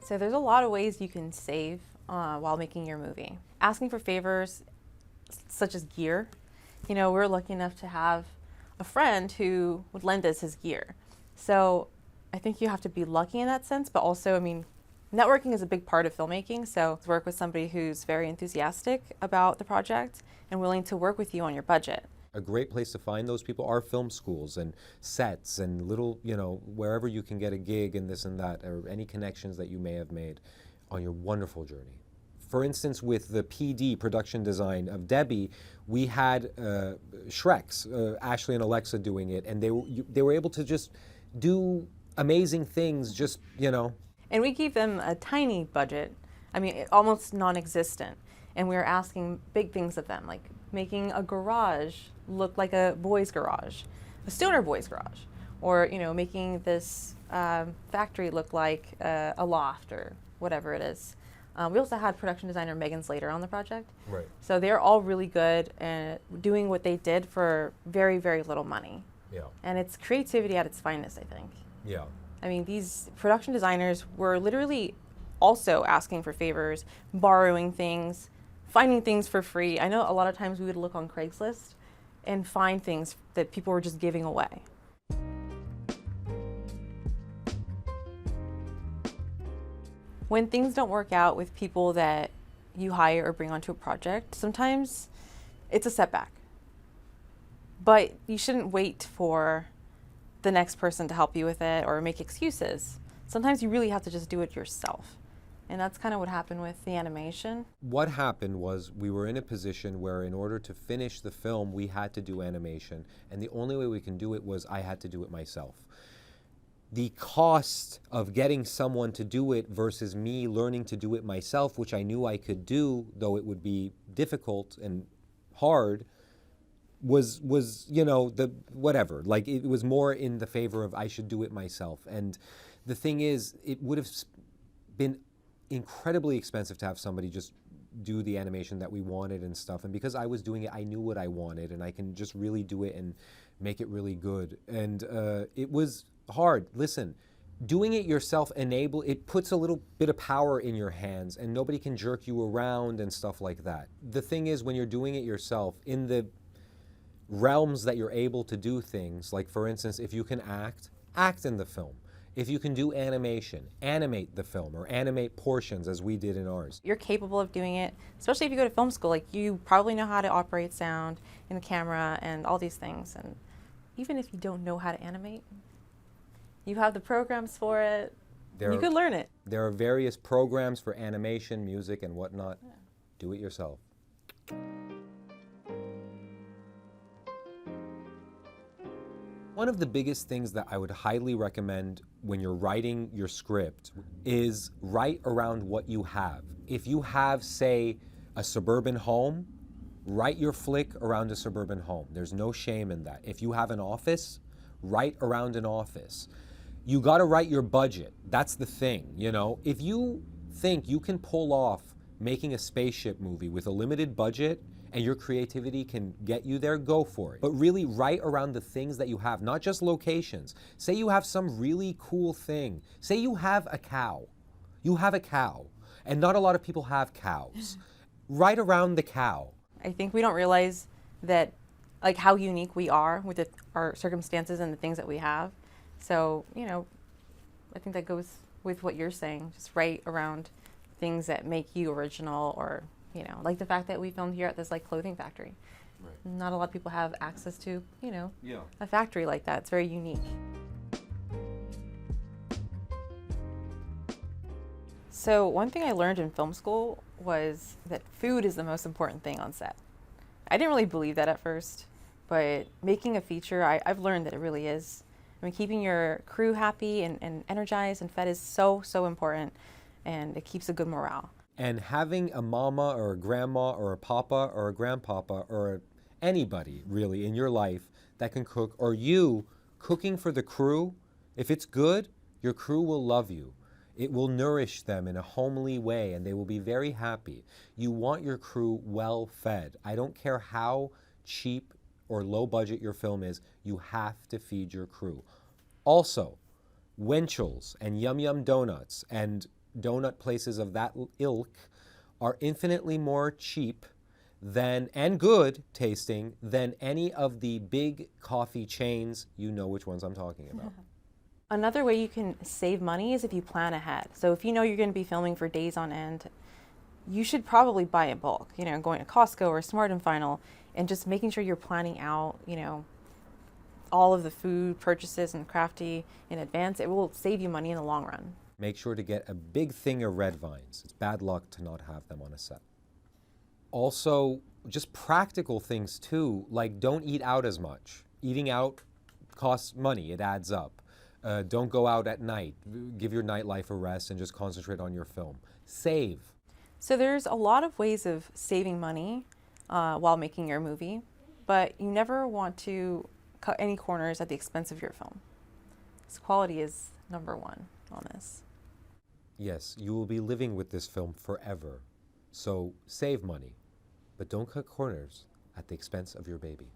So there's a lot of ways you can save while making your movie. Asking for favors, such as gear. You know, we're lucky enough to have a friend who would lend us his gear. So I think you have to be lucky in that sense, but also, I mean, networking is a big part of filmmaking. So work with somebody who's very enthusiastic about the project and willing to work with you on your budget. A great place to find those people are film schools and sets and little, you know, wherever you can get a gig and this and that, or any connections that you may have made on your wonderful journey. For instance, with the PD, production design of Debbie, we had Shreks, Ashley and Alexa doing it, and they were able to just do amazing things, just, you know. And we gave them a tiny budget, I mean, almost non-existent. And we were asking big things of them, like making a garage look like a boys' garage, a stoner boys' garage, or, you know, making this factory look like a loft or whatever it is. We also had production designer Megan Slater on the project. Right. So they're all really good at doing what they did for very, very little money. Yeah. And it's creativity at its finest, I think. Yeah. I mean, these production designers were literally also asking for favors, borrowing things, finding things for free. I know a lot of times we would look on Craigslist and find things that people were just giving away. When things don't work out with people that you hire or bring onto a project, sometimes it's a setback. But you shouldn't wait for the next person to help you with it or make excuses. Sometimes you really have to just do it yourself. And that's kind of what happened with the animation. What happened was we were in a position where in order to finish the film, we had to do animation. And the only way we can do it was I had to do it myself. The cost of getting someone to do it versus me learning to do it myself, which I knew I could do, though it would be difficult and hard, was you know, the whatever. Like, it was more in the favor of I should do it myself. And the thing is, it would have been incredibly expensive to have somebody just do the animation that we wanted and stuff. And because I was doing it, I knew what I wanted, and I can just really do it and make it really good. And it was hard. Listen, doing it yourself it puts a little bit of power in your hands, and nobody can jerk you around and stuff like that. The thing is, when you're doing it yourself, in the realms that you're able to do things, like for instance, if you can act in the film. If you can do animation, animate the film or animate portions as we did in ours. You're capable of doing it, especially if you go to film school. Like, you probably know how to operate sound and the camera and all these things. And even if you don't know how to animate, you have the programs for it. You could learn it. There are various programs for animation, music, and whatnot. Yeah. Do it yourself. One of the biggest things that I would highly recommend when you're writing your script is write around what you have. If you have, say, a suburban home, write your flick around a suburban home. There's no shame in that. If you have an office, write around an office. You gotta write your budget. That's the thing, you know? If you think you can pull off making a spaceship movie with a limited budget and your creativity can get you there, go for it. But really write around the things that you have, not just locations. Say you have some really cool thing. Say you have a cow. You have a cow, and not a lot of people have cows. Write around the cow. I think we don't realize that, like, how unique we are with our circumstances and the things that we have. So, you know, I think that goes with what you're saying. Just write around things that make you original, or, you know, like the fact that we filmed here at this, like, clothing factory. Right. Not a lot of people have access to, you know, a factory like that. It's very unique. So one thing I learned in film school was that food is the most important thing on set. I didn't really believe that at first, but making a feature, I've learned that it really is. I mean, keeping your crew happy and energized and fed is so, so important, and it keeps a good morale. And having a mama or a grandma or a papa or a grandpapa or anybody really in your life that can cook, or you cooking for the crew, if it's good, your crew will love you. It will nourish them in a homely way, and they will be very happy. You want your crew well fed. I don't care how cheap or low budget your film is, you have to feed your crew. Also, Winchell's and Yum Yum Donuts and donut places of that ilk are infinitely more cheap than and good tasting than any of the big coffee chains. You know which ones I'm talking about. Another way you can save money is if you plan ahead. So if you know you're going to be filming for days on end, you should probably buy in bulk, going to Costco or Smart and Final, and just making sure you're planning out, all of the food purchases and crafty in advance. It will save you money in the long run. Make sure to get a big thing of red vines. It's bad luck to not have them on a set. Also, just practical things too, like don't eat out as much. Eating out costs money, it adds up. Don't go out at night. Give your nightlife a rest and just concentrate on your film. Save. So there's a lot of ways of saving money while making your movie, but you never want to cut any corners at the expense of your film. So quality is number one on this. Yes, you will be living with this film forever. So save money, but don't cut corners at the expense of your baby.